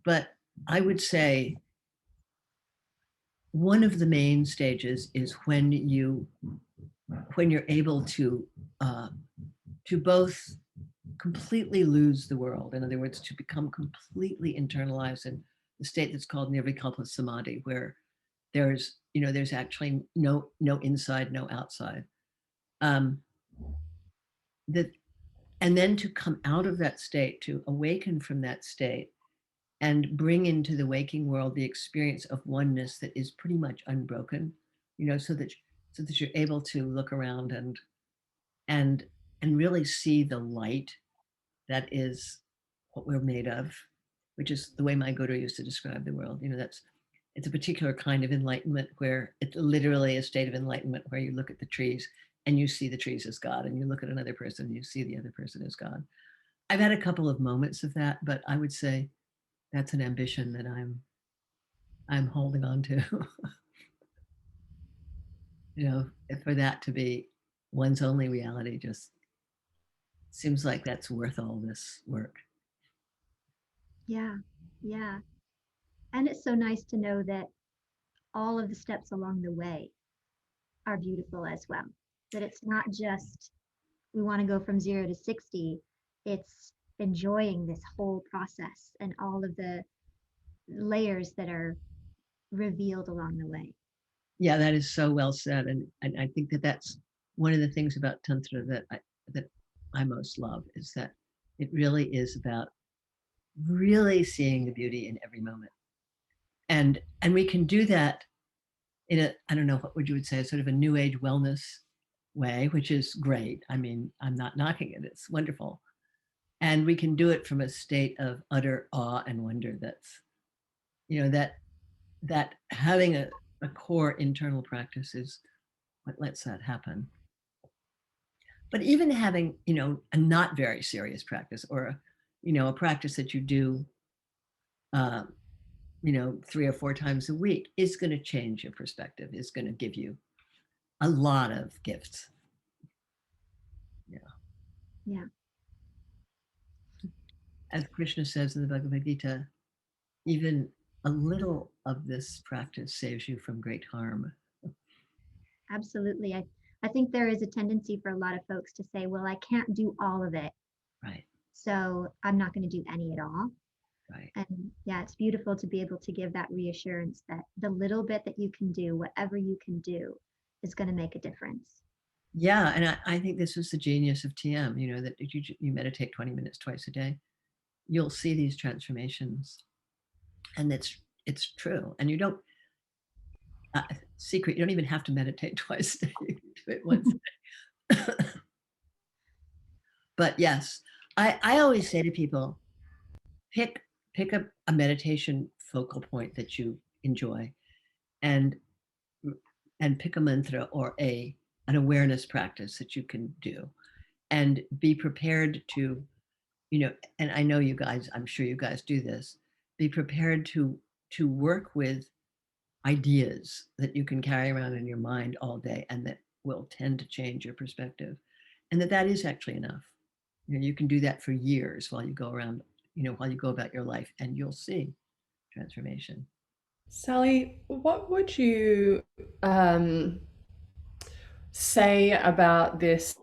But I would say one of the main stages is when you're able to both completely lose the world. In other words, to become completely internalized in the state that's called nirvikalpa samadhi, where there's actually no inside, no outside. Um, that and then to come out of that state, to awaken from that state, and bring into the waking world the experience of oneness that is pretty much unbroken, so that you're able to look around and and really see the light that is what we're made of, which is the way my guru used to describe the world. It's a particular kind of enlightenment, where it's literally a state of enlightenment where you look at the trees and you see the trees as God, and you look at another person and you see the other person as God. I've had a couple of moments of that, but I would say that's an ambition that I'm holding on to. For that to be one's only reality just seems like that's worth all this work. Yeah. Yeah. And it's so nice to know that all of the steps along the way are beautiful as well. That it's not just we want to go from 0 to 60, it's enjoying this whole process and all of the layers that are revealed along the way. Yeah, that is so well said, and I think that that's one of the things about Tantra that I most love is that it really is about really seeing the beauty in every moment, and we can do that in a, I don't know what you would say, sort of a new age wellness way, which is great. I mean, I'm not knocking it; it's wonderful, and we can do it from a state of utter awe and wonder. That's, you know, that having a core internal practice is what lets that happen. But even having, you know, a not very serious practice, or a, you know, a practice that you do, um, you know, 3 or 4 times a week is going to change your perspective, is going to give you a lot of gifts. Yeah. Yeah. As Krishna says in the Bhagavad Gita, even a little of this practice saves you from great harm. Absolutely. I think there is a tendency for a lot of folks to say, well, I can't do all of it, Right. so I'm not going to do any at all. Right. And yeah, it's beautiful to be able to give that reassurance that the little bit that you can do, whatever you can do, is going to make a difference. Yeah, and I think this is the genius of TM, you know, that if you meditate 20 minutes twice a day, you'll see these transformations. And it's true. And you don't, secret, you don't even have to meditate twice a day. You can do it once a day. But yes, I always say to people, pick a meditation focal point that you enjoy, and pick a mantra or an awareness practice that you can do, and be prepared to, you know, and I know you guys, I'm sure you guys do this, be prepared to work with ideas that you can carry around in your mind all day and that will tend to change your perspective, and that is actually enough. You know, you can do that for years while you go around, you know, while you go about your life, and you'll see transformation. Sally, what would you say about this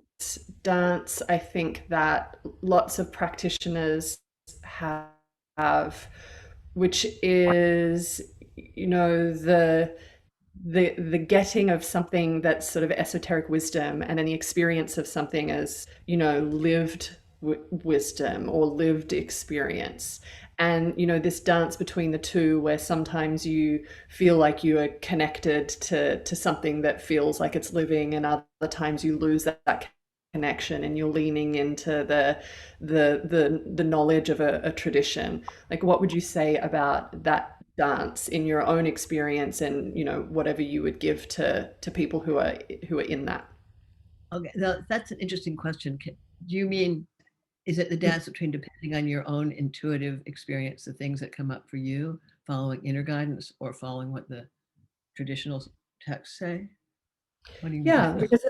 dance? I think that lots of practitioners have, which is, you know, the getting of something that's sort of esoteric wisdom, and then the experience of something as, you know, lived wisdom or lived experience. And, you know, this dance between the two, where sometimes you feel like you are connected to something that feels like it's living, and other times you lose that connection and you're leaning into the knowledge of a tradition. Like, what would you say about that dance in your own experience, and, you know, whatever you would give to people who are in that? Okay, that's an interesting question. Do you mean, is it the dance between, depending on your own intuitive experience, the things that come up for you, following inner guidance or following what the traditional texts say? What do you mean? Yeah, because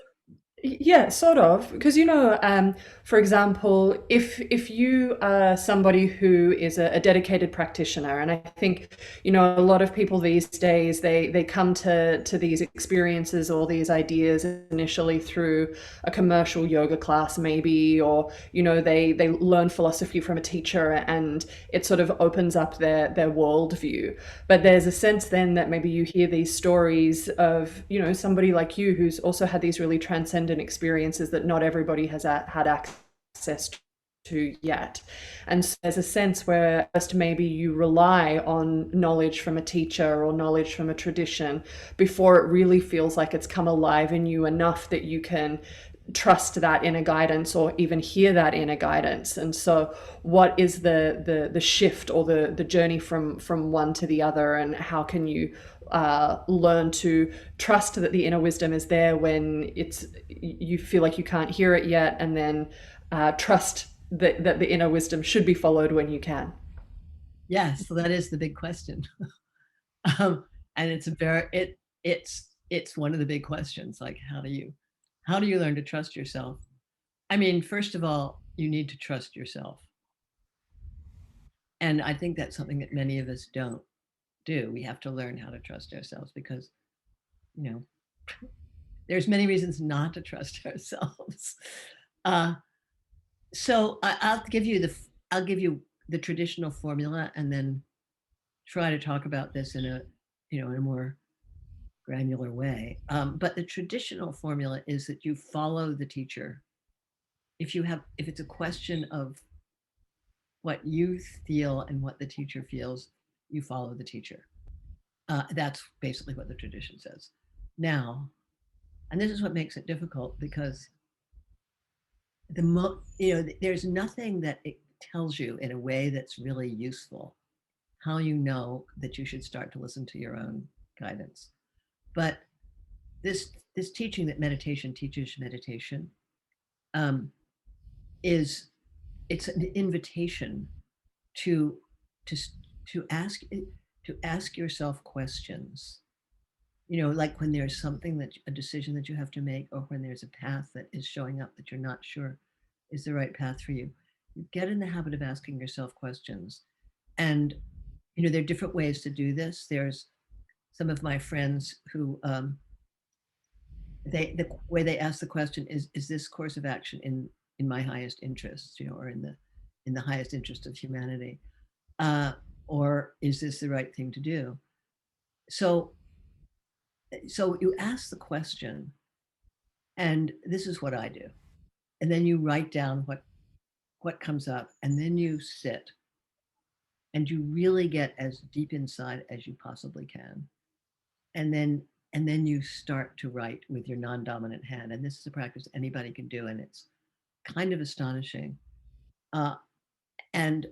yeah, sort of. Because, you know, for example, if you are somebody who is a dedicated practitioner, and I think, you know, a lot of people these days, they come to these experiences or these ideas initially through a commercial yoga class, maybe, or, you know, they learn philosophy from a teacher, and it sort of opens up their worldview. But there's a sense then that maybe you hear these stories of, you know, somebody like you who's also had these really transcendent experiences that not everybody has had access to yet. And so there's a sense where first maybe you rely on knowledge from a teacher or knowledge from a tradition before it really feels like it's come alive in you enough that you can trust that inner guidance or even hear that inner guidance. And so what is the shift or the journey from one to the other, and how can you learn to trust that the inner wisdom is there when you feel like you can't hear it yet, and then trust that the inner wisdom should be followed when you can? Yes, so that is the big question. And it's one of the big questions, like how do you learn to trust yourself? I mean, first of all, you need to trust yourself. And I think that's something that many of us don't. do. We have to learn how to trust ourselves because, you know, there's many reasons not to trust ourselves. So I'll give you the traditional formula, and then try to talk about this in a in a more granular way. But the traditional formula is that you follow the teacher. If it's a question of what you feel and what the teacher feels, you follow the teacher. That's basically what the tradition says. Now, and this is what makes it difficult because there's nothing that it tells you in a way that's really useful how you know that you should start to listen to your own guidance. But this teaching that meditation teaches meditation um, is it's an invitation to to to ask yourself questions. Like when there's something a decision that you have to make, or when there's a path that is showing up that you're not sure is the right path for you. You get in the habit of asking yourself questions. And there are different ways to do this. There's some of my friends who the way they ask the question is this course of action in my highest interest, or in the highest interest of humanity, uh, or is this the right thing to do? So so you ask the question, and this is what I do, and then you write down what comes up, and then you sit and you really get as deep inside as you possibly can, and then you start to write with your non-dominant hand. And this is a practice anybody can do, and it's kind of astonishing. uh, and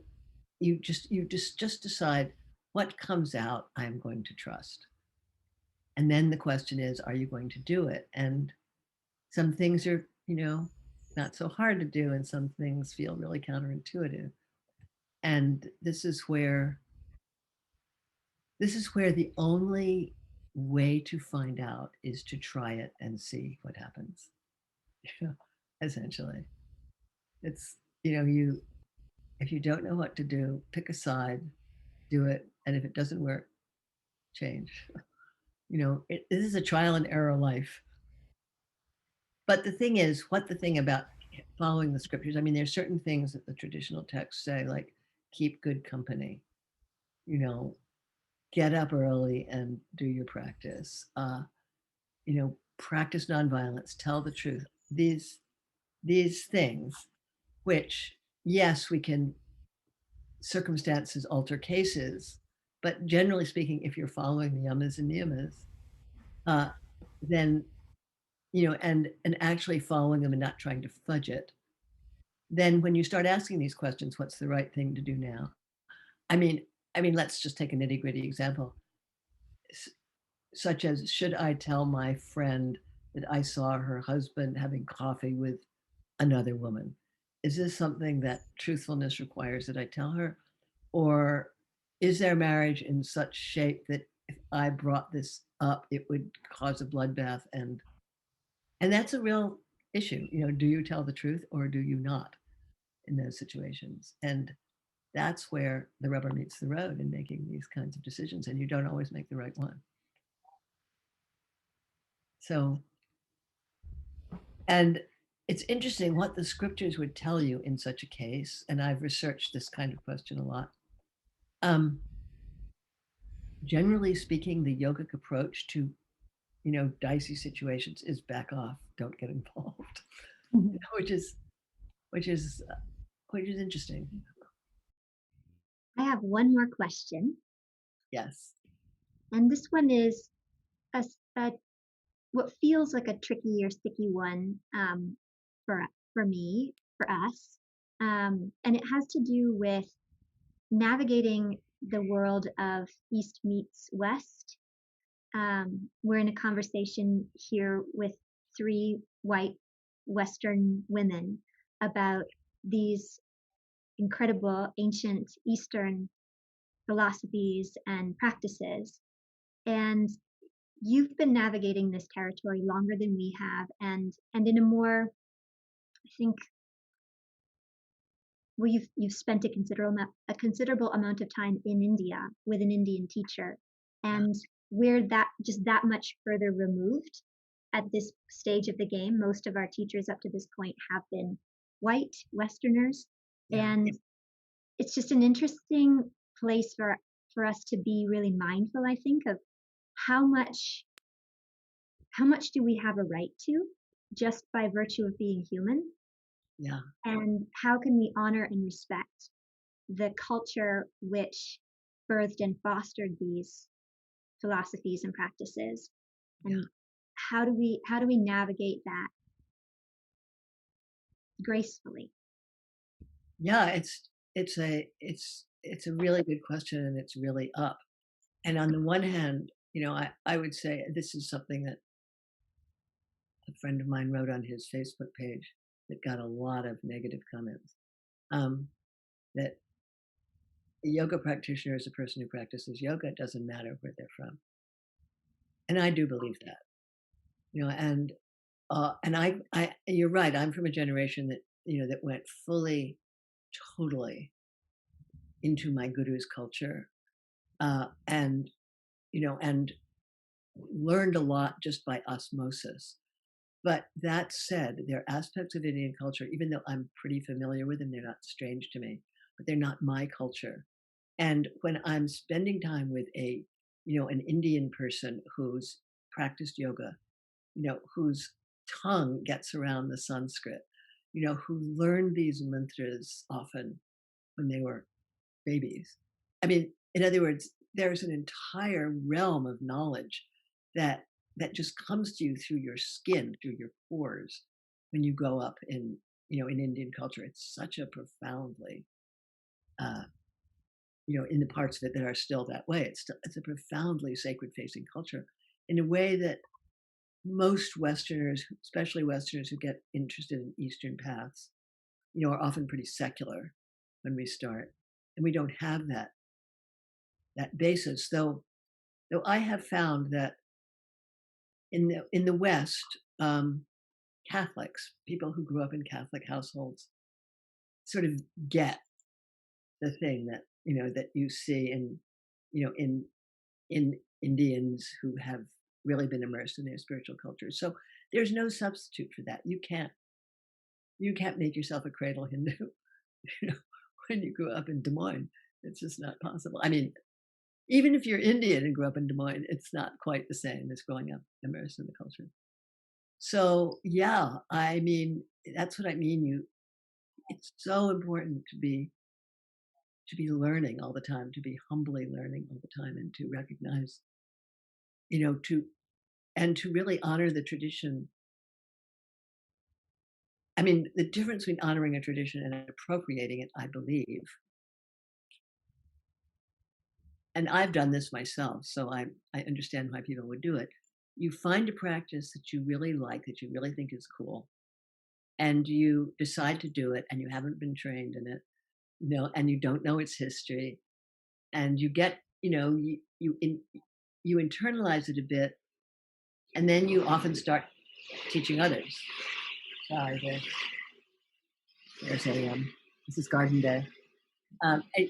you just decide what comes out I'm going to trust. And then the question is, are you going to do it? And some things are not so hard to do, and some things feel really counterintuitive. And this is where the only way to find out is to try it and see what happens. Essentially, it's you if you don't know what to do, pick a side, do it, and if it doesn't work, change. This is a trial and error life. But the thing is, what the thing about following the scriptures, I mean, there's certain things that the traditional texts say, like keep good company, you know, get up early and do your practice, practice nonviolence, tell the truth. These things, which, yes, we can circumstances alter cases, but generally speaking, if you're following the yamas and niyamas, uh, then and actually following them and not trying to fudge it, then when you start asking these questions, what's the right thing to do now? I mean, let's just take a nitty gritty example, such as, should I tell my friend that I saw her husband having coffee with another woman? Is this something that truthfulness requires that I tell her? Or is their marriage in such shape that if I brought this up, it would cause a bloodbath? And that's a real issue. Do you tell the truth or do you not in those situations? And that's where the rubber meets the road in making these kinds of decisions. And you don't always make the right one. So, and it's interesting what the scriptures would tell you in such a case. And I've researched this kind of question a lot. Generally speaking, the yogic approach to dicey situations is back off, don't get involved. which is which is which is interesting. I have one more question. Yes. And this one is a what feels like a tricky or sticky one, for me, for us. And it has to do with navigating the world of East meets West. We're in a conversation here with 3 white Western women about these incredible ancient Eastern philosophies and practices. And you've been navigating this territory longer than we have, and in a more, I think, well, you've spent a considerable amount of time in India with an Indian teacher. And we're that much further removed at this stage of the game. Most of our teachers up to this point have been white Westerners. Yeah. And it's just an interesting place for us to be really mindful, I think, of how much do we have a right to just by virtue of being human, Yeah. and how can we honor and respect the culture which birthed and fostered these philosophies and practices, and how do we navigate that gracefully? Yeah, it's a really good question, and it's really up. And on the one hand, I would say this is something that a friend of mine wrote on his Facebook page that got a lot of negative comments. That a yoga practitioner is a person who practices yoga. It doesn't matter where they're from, and I do believe that. And you're right. I'm from a generation that went fully, totally into my guru's culture, and and learned a lot just by osmosis. But that said, there are aspects of Indian culture, even though I'm pretty familiar with them, they're not strange to me, but they're not my culture. And when I'm spending time with an Indian person who's practiced yoga, whose tongue gets around the Sanskrit, who learned these mantras often when they were babies. I mean, in other words, there's an entire realm of knowledge that just comes to you through your skin, through your pores, when you grow up in Indian culture. It's such a profoundly, uh, in the parts of it that are still that way. It's a profoundly sacred facing culture in a way that most Westerners, especially Westerners who get interested in Eastern paths, are often pretty secular when we start, and we don't have that basis. Though I have found that in the West, Catholics, people who grew up in Catholic households, sort of get the thing that you see in Indians who have really been immersed in their spiritual culture. So there's no substitute for that. You can't make yourself a cradle Hindu, when you grew up in Des Moines. It's just not possible. I mean, even if you're Indian and grew up in Des Moines, it's not quite the same as growing up immersed in the culture. So yeah, I mean, that's what I mean. It's so important to be learning all the time, to be humbly learning all the time, and to recognize, to really honor the tradition. I mean, the difference between honoring a tradition and appropriating it, I believe, and I've done this myself, so I understand why people would do it. You find a practice that you really like, that you really think is cool, and you decide to do it, and you haven't been trained in it, and you don't know its history, and you get, you internalize it a bit, and then you often start teaching others. Sorry, there's this is Garden Day.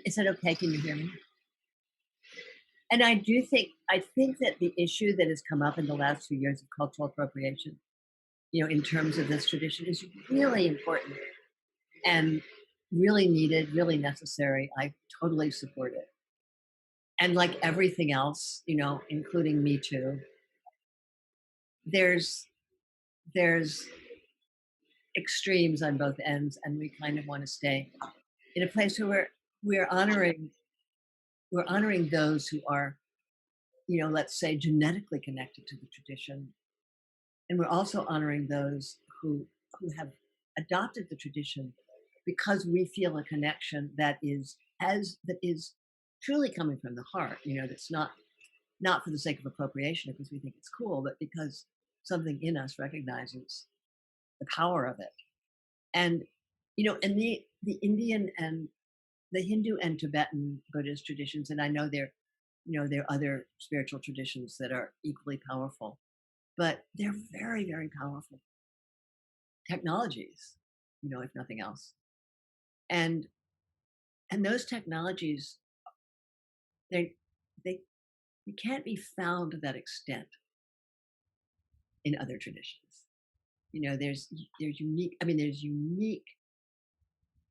Is it okay? Can you hear me? And I think that the issue that has come up in the last few years of cultural appropriation, in terms of this tradition, is really important and really needed, really necessary. I totally support it. And like everything else, including Me Too, there's extremes on both ends, and we kind of want to stay in a place where we're honoring those who are, let's say, genetically connected to the tradition, and we're also honoring those who have adopted the tradition because we feel a connection that is truly coming from the heart. That's not for the sake of appropriation because we think it's cool, but because something in us recognizes the power of it. And and the Indian and the Hindu and Tibetan Buddhist traditions, and I know there are other spiritual traditions that are equally powerful, but they're very, very powerful technologies, if nothing else. And those technologies, they it can't be found to that extent in other traditions. There's unique. I mean, there's unique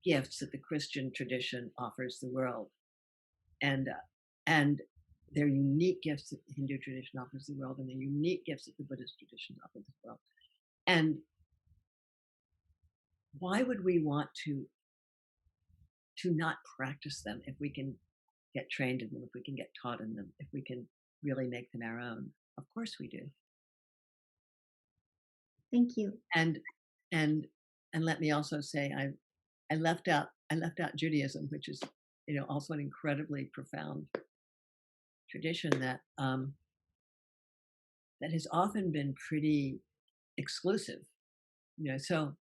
gifts that the Christian tradition offers the world, and there are unique gifts that the Hindu tradition offers the world, and there are unique gifts that the Buddhist tradition offers the world. And why would we want to not practice them if we can get trained in them, if we can get taught in them, if we can really make them our own? Of course we do. Thank you. And let me also say, I left out Judaism, which is also an incredibly profound tradition that that has often been pretty exclusive. So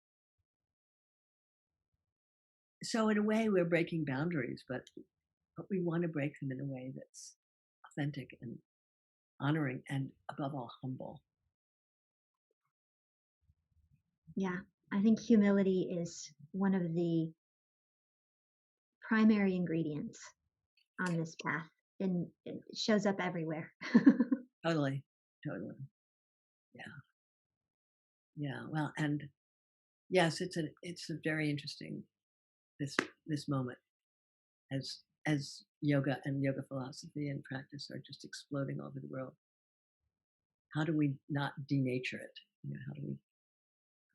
in a way we're breaking boundaries, but we want to break them in a way that's authentic and honoring and above all humble. Yeah, I think humility is one of the primary ingredients on this path, and it shows up everywhere. Totally. Yeah. Well, and yes, it's a very interesting this moment as yoga and yoga philosophy and practice are just exploding all over the world. How do we not denature it?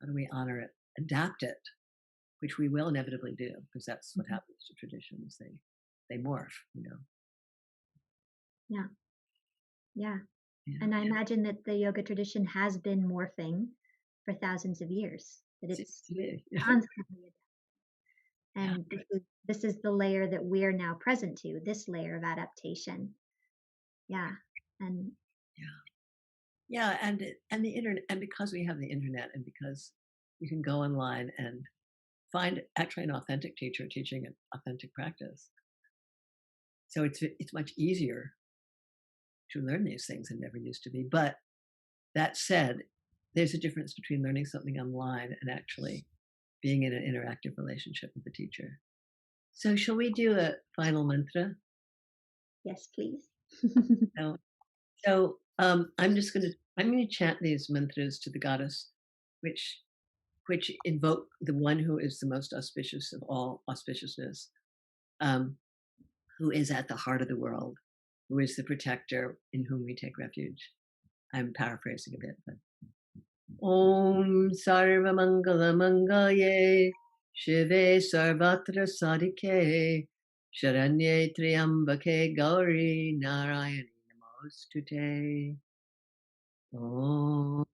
How do we honor it, adapt it, which we will inevitably do, because that's what happens to traditions. They morph. Yeah. And I imagine that the yoga tradition has been morphing for thousands of years. That it's constantly, and this is the layer that we're now present to. This layer of adaptation. Yeah. And the internet, and because we have the internet, and because you can go online and find actually an authentic teacher teaching an authentic practice. So it's much easier to learn these things than it ever used to be. But that said, there's a difference between learning something online and actually being in an interactive relationship with the teacher. So shall we do a final mantra? Yes, please. So I'm going to chant these mantras to the goddess, which invoke the one who is the most auspicious of all auspiciousness, who is at the heart of the world, who is the protector in whom we take refuge. I'm paraphrasing a bit, but Om Sarva Mangala Mangalye Shive Sarvatra Sadike Sharanye Triambake Gauri Narayani Namostute. Om